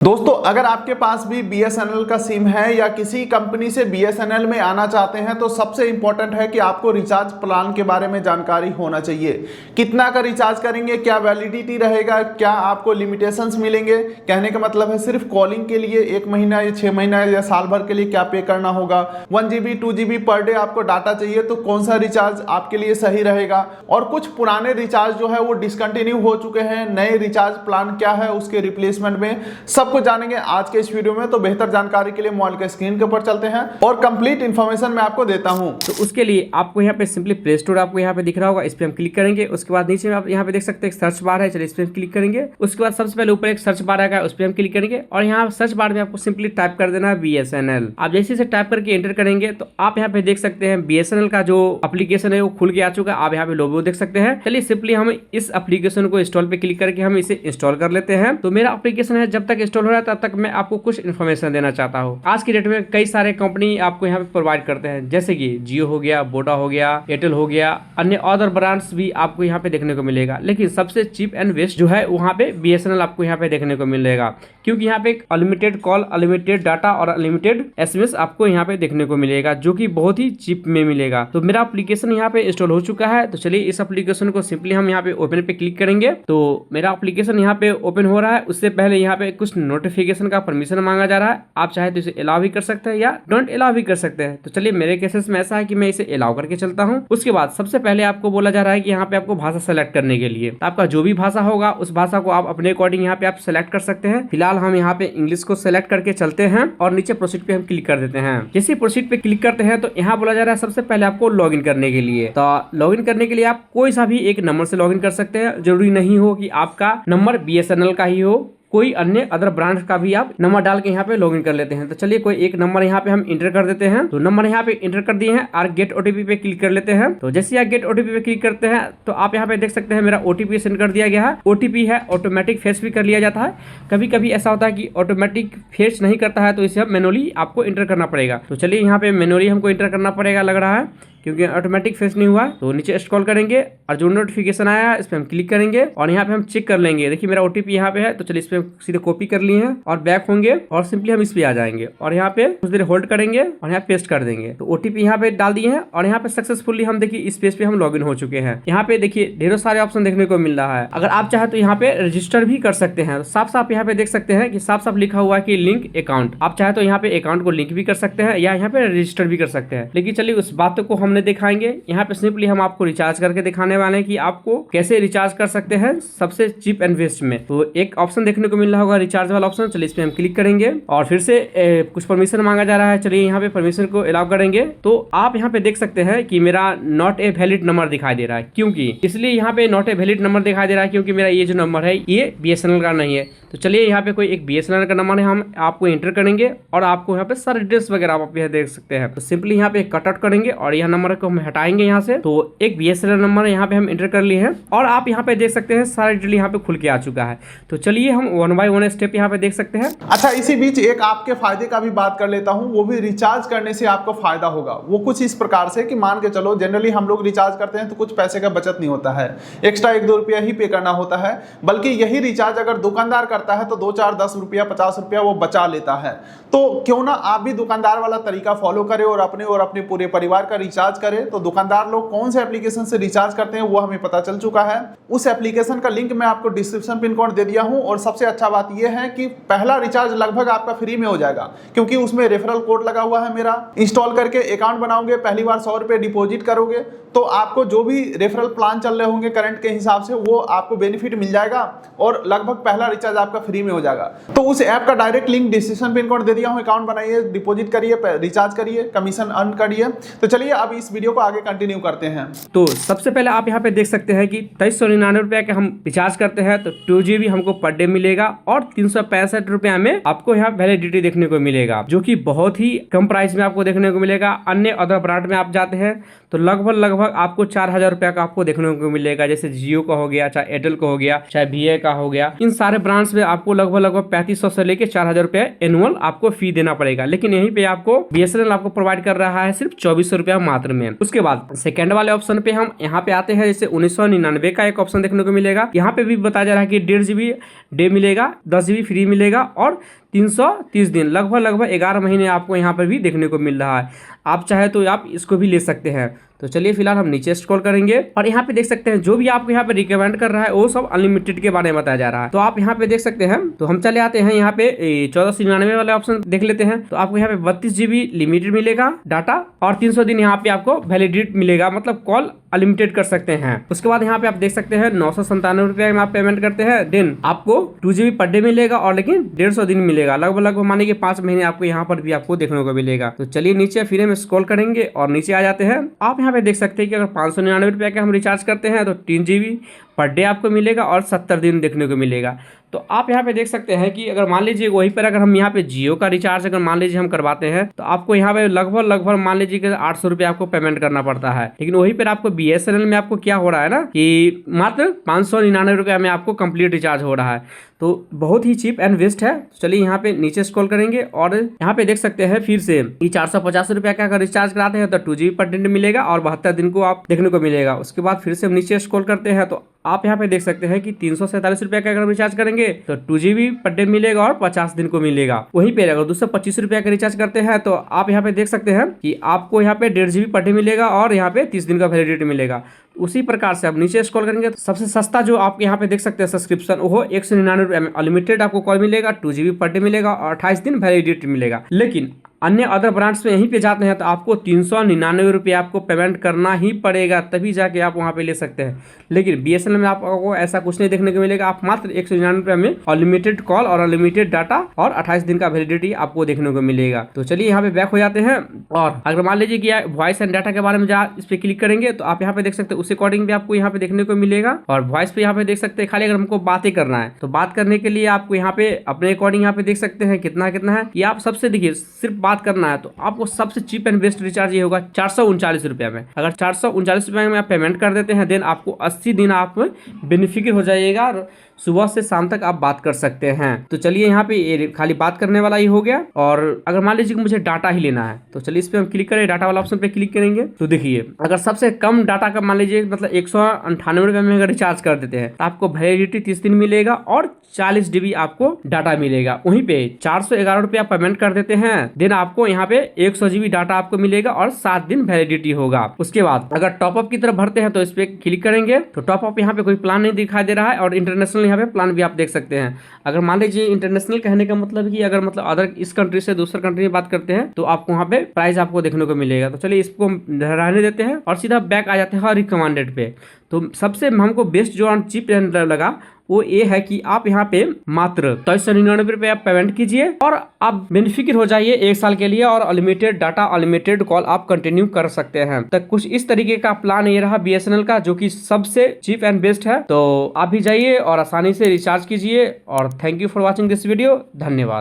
दोस्तों अगर आपके पास भी BSNL का सिम है या किसी कंपनी से BSNL में आना चाहते हैं तो सबसे इंपॉर्टेंट है कि आपको रिचार्ज प्लान के बारे में जानकारी होना चाहिए। कितना का रिचार्ज करेंगे, क्या वैलिडिटी रहेगा, क्या आपको लिमिटेशंस मिलेंगे। कहने का मतलब है सिर्फ कॉलिंग के लिए 1 महीना या 6 महीना या साल भर के लिए क्या पे करना होगा। 1 GB 2 GB पर डे आपको डाटा चाहिए तो कौन सा रिचार्ज आपके लिए सही रहेगा। और कुछ पुराने रिचार्ज जो है वो डिसकंटिन्यू हो चुके हैं, नए रिचार्ज प्लान क्या है उसके रिप्लेसमेंट में सब कुछ जानेंगे आज के इस वीडियो में। तो बेहतर जानकारी के लिए मोबाइल के स्क्रीन के ऊपर चलते हैं और कंप्लीट इन्फॉर्मेशन मैं आपको देता हूं। तो उसके लिए आपको यहाँ पे सिंपली प्ले स्टोर आपको यहाँ पे दिख रहा होगा, इस पे हम क्लिक करेंगे। उसके बाद नीचे में आप यहाँ पे देख सकते हैं सर्च बार है, चलिए इस पे हम क्लिक करेंगे। उसके बाद सबसे पहले ऊपर एक सर्च बार आएगा, उस पर हम क्लिक करेंगे और यहाँ सर्च बार में आपको सिंपली टाइप कर देना है BSNL। आप जैसे से टाइप करके एंटर करेंगे तो आप यहाँ पे देख सकते हैं BSNL का जो एप्लीकेशन है वो खुल के आ चुका है। आप यहाँ पे लोगो देख सकते हैं। चलिए सिंपली हम इस एप्लीकेशन को इंस्टॉल पे क्लिक करके हम इसे इंस्टॉल कर लेते हैं। तो मेरा एप्लीकेशन है, जब तक इंस्टॉल हो रहा है तब तक मैं आपको कुछ इन्फॉर्मेशन देना चाहता हूँ। आज की डेट में कई सारे कंपनी आपको यहाँ पे प्रोवाइड करते हैं, जैसे कि जियो हो गया, वोडा हो गया, एयरटेल हो गया, अन्य अदर ब्रांड्स भी आपको यहाँ पे देखने को मिलेगा। लेकिन सबसे चीप एंड बेस्ट जो है वहाँ पे BSNL आपको यहाँ पे देखने को मिलेगा, क्योंकि यहाँ पे अनलिमिटेड कॉल, अनलिमिटेड डाटा और अनलिमिटेड SMS आपको यहाँ पे देखने को मिलेगा, जो कि बहुत ही चीप में मिलेगा। तो मेरा एप्लीकेशन यहाँ पे इंस्टॉल हो चुका है। तो चलिए इस एप्लीकेशन को सिंपली हम यहाँ पे ओपन पे क्लिक करेंगे। तो मेरा एप्लीकेशन यहाँ पे ओपन हो रहा है। उससे पहले यहाँ पे कुछ नोटिफिकेशन का परमिशन मांगा जा रहा है। आप चाहे तो इसे अलाउ भी कर सकते हैं या डोंट अलाउ भी कर सकते हैं। तो चलिए मेरे केसेस में ऐसा है कि मैं इसे अलाउ करके चलता हूँ। उसके बाद सबसे पहले आपको बोला जा रहा है कि यहाँ पे आपको भाषा सेलेक्ट करने के लिए, तो आपका जो भी भाषा होगा उस भाषा को आप अपने अकॉर्डिंग यहाँ पे आप सेलेक्ट कर सकते हैं। फिलहाल हम यहाँ पे इंग्लिश को सेलेक्ट करके चलते हैं और नीचे प्रोसीड पे हम क्लिक कर देते हैं। जैसे प्रोसीड पे क्लिक करते हैं तो यहाँ बोला जा रहा है सबसे पहले आपको लॉग इन करने के लिए। तो लॉग इन करने के लिए आप कोई सा भी एक नंबर से लॉग इन कर सकते हैं। जरूरी नहीं हो कि आपका नंबर BSNL का ही हो, कोई अन्य अदर ब्रांड का भी आप नंबर डाल के यहाँ पे लॉगिन कर लेते हैं। तो चलिए कोई एक नंबर यहाँ पे हम इंटर कर देते हैं। तो नंबर यहाँ पे इंटर कर दिए हैं और गेट OTP पे क्लिक कर लेते हैं। तो जैसे आप गेट OTP पे क्लिक करते हैं तो आप यहाँ पे देख सकते हैं मेरा OTP सेंड कर दिया गया है। OTP है ऑटोमेटिक फेच भी कर लिया जाता है। कभी कभी ऐसा होता है कि ऑटोमेटिक फेच नहीं करता है तो इसे मैनुअली आपको इंटर करना पड़ेगा। तो चलिए यहाँ पे मैनुअली हमको इंटर करना पड़ेगा लग रहा है, क्योंकि ऑटोमेटिक फेच नहीं हुआ। तो नीचे स्क्रॉल करेंगे और जो नोटिफिकेशन आया है इस पे हम क्लिक करेंगे और यहाँ पे हम चेक कर लेंगे। देखिए मेरा OTP यहाँ पे है, तो चलिए इस पे हम सीधे कॉपी कर लिए हैं और बैक होंगे और सिंपली हम इस पे आ जाएंगे और यहाँ पे कुछ देर होल्ड करेंगे और यहाँ पेस्ट कर देंगे। तो OTP यहाँ पे डाल दिए हैं और यहाँ पे सक्सेसफुली हम देखिए इस पेज पे हम लॉगिन हो चुके हैं। यहाँ पे देखिए ढेरों सारे ऑप्शन देखने को मिल रहा है। अगर आप चाहे तो यहाँ पे रजिस्टर भी कर सकते हैं। साफ साफ यहाँ पे देख सकते हैं कि साफ साफ लिखा हुआ है कि लिंक अकाउंट। आप चाहे तो यहाँ पे अकाउंट को लिंक भी कर सकते हैं या यहाँ पे रजिस्टर भी कर सकते हैं। लेकिन चलिए उस बात को हमने दिखाएंगे। यहाँ पे सिंपली हम आपको रिचार्ज करके दिखाने वाले हैं कि आपको कैसे रिचार्ज कर सकते हैं सबसे चीप एंड बेस्ट में। तो एक ऑप्शन देखने को मिल रहा होगा रिचार्ज वाला ऑप्शन, चलिए इस पे हम क्लिक करेंगे और फिर से कुछ परमिशन मांगा जा रहा है। चलिए यहाँ पे परमिशन को अलाउ करेंगे। तो आप यहाँ पे देख सकते हैं कि मेरा नॉट ए वैलिड नंबर दिखाई दे रहा है। क्योंकि इसलिए यहाँ पे नॉट ए वैलिड नंबर दिखाई दे रहा है क्योंकि मेरा ये जो नंबर है ये BSNL का नहीं है। तो चलिए यहाँ पे कोई एक BSNL का नंबर है, हम आपको एंटर करेंगे और आपको यहाँ पे सारे डिटेल्स वगैरह आप यहाँ देख सकते हैं। तो सिंपली यहाँ पे कट आउट करेंगे और यह नंबर को हम हटाएंगे यहाँ से। तो एक BSNL नंबर यहाँ पे हम एंटर कर लिए हैं और आप यहाँ पे देख सकते हैं सारा डिटेल यहाँ पे खुल के आ चुका है। तो चलिए हम 1 by 1 स्टेप यहाँ पे देख सकते हैं। अच्छा, इसी बीच एक आपके फायदे का भी बात कर लेता हूं, वो भी रिचार्ज करने से आपको फायदा होगा। वो कुछ इस प्रकार से कि मान के चलो जनरली हम लोग रिचार्ज करते हैं तो कुछ पैसे का बचत नहीं होता है, एक्स्ट्रा 1-2 रुपया ही पे करना होता है। बल्कि यही रिचार्ज अगर दुकानदार करता है तो 2-4 10 रुपया 50 रुपया वो बचा लेता है। तो क्यों ना आप भी दुकानदार वाला तरीका फॉलो करें और अपने पूरे परिवार का रिचार्ज करें। तो दुकानदार लोग कौन से एप्लीकेशन से रिचार्ज करते हैं वो हमें पता चल चुका है। उस एप्लीकेशन का लिंक मैं आपको डिस्क्रिप्शन पिन कोड दे दिया हूं। और सबसे अच्छा बात यह है कि पहला रिचार्ज लगभग आपका फ्री में हो जाएगा, क्योंकि उसमें रेफरल कोड लगा हुआ है मेरा। इंस्टॉल करके अकाउंट बनाओगे, पहली बार 100 रुपये डिपॉजिट करोगे तो आपको जो भी रेफरल प्लान चल रहे होंगे करंट के हिसाब से वो आपको बेनिफिट मिल जाएगा और लगभग पहला रिचार्ज आपका फ्री में हो जाएगा। तो उस ऐप का direct link description pin code दे दिया हूं। अकाउंट बनाइए, डिपॉजिट करिए, रिचार्ज करिए, कमीशन अर्न करिए। तो चलिए अब इस वीडियो को आगे कंटिन्यू करते हैं। तो सबसे पहले आप यहाँ पे देख सकते हैं कि 2399 रुपया के हम रिचार्ज करते हैं तो 2 GB हमको पर डे मिलेगा और 365 रुपया में आपको यहाँ वैलिडिटी देखने को मिलेगा, जो कि बहुत ही कम प्राइस में आपको देखने को मिलेगा। अन्य अदर ब्रांड में आप जाते हैं तो लगभग आपको 4000 रुपया का आपको देखने को मिलेगा, जैसे जियो का हो गया, चाहे एयरटेल का हो गया, चाहे VI का हो गया। इन सारे ब्रांड्स में इसमें आपको लगभग 3500 से लेके 4000 रुपए एनुअल आपको फी देना पड़ेगा। लेकिन यहीं पे आपको BSNL आपको प्रोवाइड कर रहा है सिर्फ 2400 रुपया मात्र में। उसके बाद सेकंड वाले ऑप्शन पे हम यहाँ पे आते हैं, जैसे 1999 का एक ऑप्शन देखने को मिलेगा। यहाँ पे भी बताया जा रहा है कि 1.5 GB डे मिलेगा, 10 GB फ्री मिलेगा और 330 दिन लगभग 11 महीने आपको यहाँ पर भी देखने को मिल रहा है। आप चाहे तो आप इसको भी ले सकते हैं। तो चलिए फिलहाल हम नीचे स्क्रॉल करेंगे और यहाँ पे देख सकते हैं जो भी आपको यहाँ पे रिकमेंड कर रहा है वो सब अनलिमिटेड के बारे में बताया जा रहा है। तो आप यहाँ पे देख सकते हैं। तो हम चले आते हैं यहाँ पे 1499 वाले ऑप्शन देख लेते हैं। तो आपको यहाँ पे 32 GB लिमिटेड मिलेगा डाटा और 300 दिन यहाँ पे आपको वैलिडिटी मिलेगा, मतलब कॉल अनलिमिटेड कर सकते हैं। उसके बाद यहाँ पे आप देख सकते हैं 997 रुपये में आप पेमेंट करते हैं, देन आपको 2 GB पर डे मिलेगा और लेकिन 150 दिन मिलेगा, लगभग मानिए कि 5 महीने आपको यहाँ पर भी आपको देखने को मिलेगा। तो चलिए नीचे फिर हम स्क्रॉल करेंगे और नीचे आ जाते हैं। आप यहाँ पे देख सकते हैं कि अगर 599 रुपये का हम रिचार्ज करते हैं तो 3 GB पर डे आपको मिलेगा और 70 दिन देखने को मिलेगा। तो आप यहाँ पे देख सकते हैं कि अगर मान लीजिए वहीं पर अगर हम यहाँ पे जियो का रिचार्ज अगर मान लीजिए हम करवाते हैं तो आपको यहाँ पे लगभग मान लीजिए कि 800 रुपये आपको पेमेंट करना पड़ता है। लेकिन वहीं पर आपको BSNL में आपको क्या हो रहा है ना कि मात्र 599 रुपये में आपको कंप्लीट रिचार्ज हो रहा है। तो बहुत ही चीप एंड बेस्ट है। चलिए यहाँ पे नीचे स्क्रॉल करेंगे और यहाँ पे देख सकते हैं फिर से 450 रुपये का अगर रिचार्ज कराते हैं तो 2 GB पर डे मिलेगा और 72 दिन को आप देखने को मिलेगा। उसके बाद फिर से हम नीचे स्क्रॉल करते हैं तो आप यहाँ पे देख सकते हैं कि 347 रुपये का अगर रिचार्ज करेंगे तो 2 GB पर डे मिलेगा और 50 दिन को मिलेगा। वहीं पे अगर 225 रुपये का रिचार्ज करते हैं तो आप यहाँ पे देख सकते हैं कि आपको यहाँ पे 1.5 GB पर डे मिलेगा और यहाँ पे 30 दिन का वैलिडिटी मिलेगा। उसी प्रकार से आप नीचे स्क्रॉल करेंगे तो सबसे सस्ता जो आप यहाँ पे देख सकते हैं सब्सक्रिप्शन वो 199 रुपये में अनलिमिटेड आपको कॉल मिलेगा, 2 GB पर डे मिलेगा और 28 दिन वैलिडिटी मिलेगा। लेकिन अन्य अदर ब्रांड्स में यहीं पे जाते हैं तो आपको 399 रुपये आपको पेमेंट करना ही पड़ेगा, तभी जाके आप वहाँ पे ले सकते हैं। लेकिन BSNL में आपको ऐसा कुछ नहीं देखने को मिलेगा। आप मात्र 199 रुपये में अनलिमिटेड कॉल और अनलिमिटेड डाटा और 28 दिन का वैलिडिटी आपको देखने को मिलेगा। तो चलिए यहाँ पे बैक हो जाते हैं और अगर मान लीजिए कि वॉइस एंड डाटा के बारे में इस पर क्लिक करेंगे तो आप यहाँ पे देख सकते हैं उस अकॉर्डिंग भी आपको यहाँ पे देखने को मिलेगा। और वॉइस पे यहाँ पे देख सकते हैं खाली अगर हमको बातें करना है तो बात करने के लिए आपको यहाँ पे अपने अकॉर्डिंग यहाँ पे देख सकते हैं कितना है। ये आप सबसे देखिए सिर्फ बात करना है तो आपको सबसे चीप एंड बेस्ट रिचार्ज ये होगा 439 रुपये में। अगर 439 रुपये में आप पेमेंट कर देते हैं देन आपको 80 दिन आप बेनिफिशियल हो जाइएगा और सुबह से शाम तक आप बात कर सकते हैं। तो चलिए यहाँ पे खाली बात करने वाला ही हो गया। और अगर मान लीजिए कि मुझे डाटा ही लेना है तो चलिए इस पे हम क्लिक करें, डाटा वाला ऑप्शन पे क्लिक करेंगे तो देखिए अगर सबसे कम डाटा का मान लीजिए मतलब 198 रुपये में अगर रिचार्ज कर देते हैं तो आपको वैलिडिटी 30 दिन मिलेगा और 40 GB आपको डाटा मिलेगा। वहीं पे 411 रुपया पेमेंट कर देते हैं देन आपको यहाँ पे 100 GB डाटा आपको मिलेगा और 7 दिन वैलिडिटी होगा। उसके बाद अगर टॉपअप की तरफ भरते हैं तो इस पे क्लिक करेंगे तो टॉपअप यहाँ पे कोई प्लान नहीं दिखाई दे रहा है और इंटरनेशनल यहाँ पे प्लान भी आप देख सकते हैं। अगर मान लीजिए इंटरनेशनल कहने का मतलब कि अगर मतलब अदर इस कंट्री से दूसरे कंट्री में बात करते हैं तो आपको वहाँ पे प्राइस आपको देखने को मिलेगा। तो चलिए इसको रहने देते हैं और सीधा बैक आ जाते हैं रिकमेंडेड पे। तो सबसे हमको बेस्ट जो चीप लगा वो ये है कि आप यहाँ पे मात्र 2399 रुपये आप पेमेंट कीजिए और आप बेनिफिशियल हो जाइए 1 साल के लिए और अनलिमिटेड डाटा अनलिमिटेड कॉल आप कंटिन्यू कर सकते हैं। तो कुछ इस तरीके का प्लान ये रहा BSNL का जो कि सबसे चीप एंड बेस्ट है। तो आप भी जाइए और आसानी से रिचार्ज कीजिए और thank you for watching this video. धन्यवाद।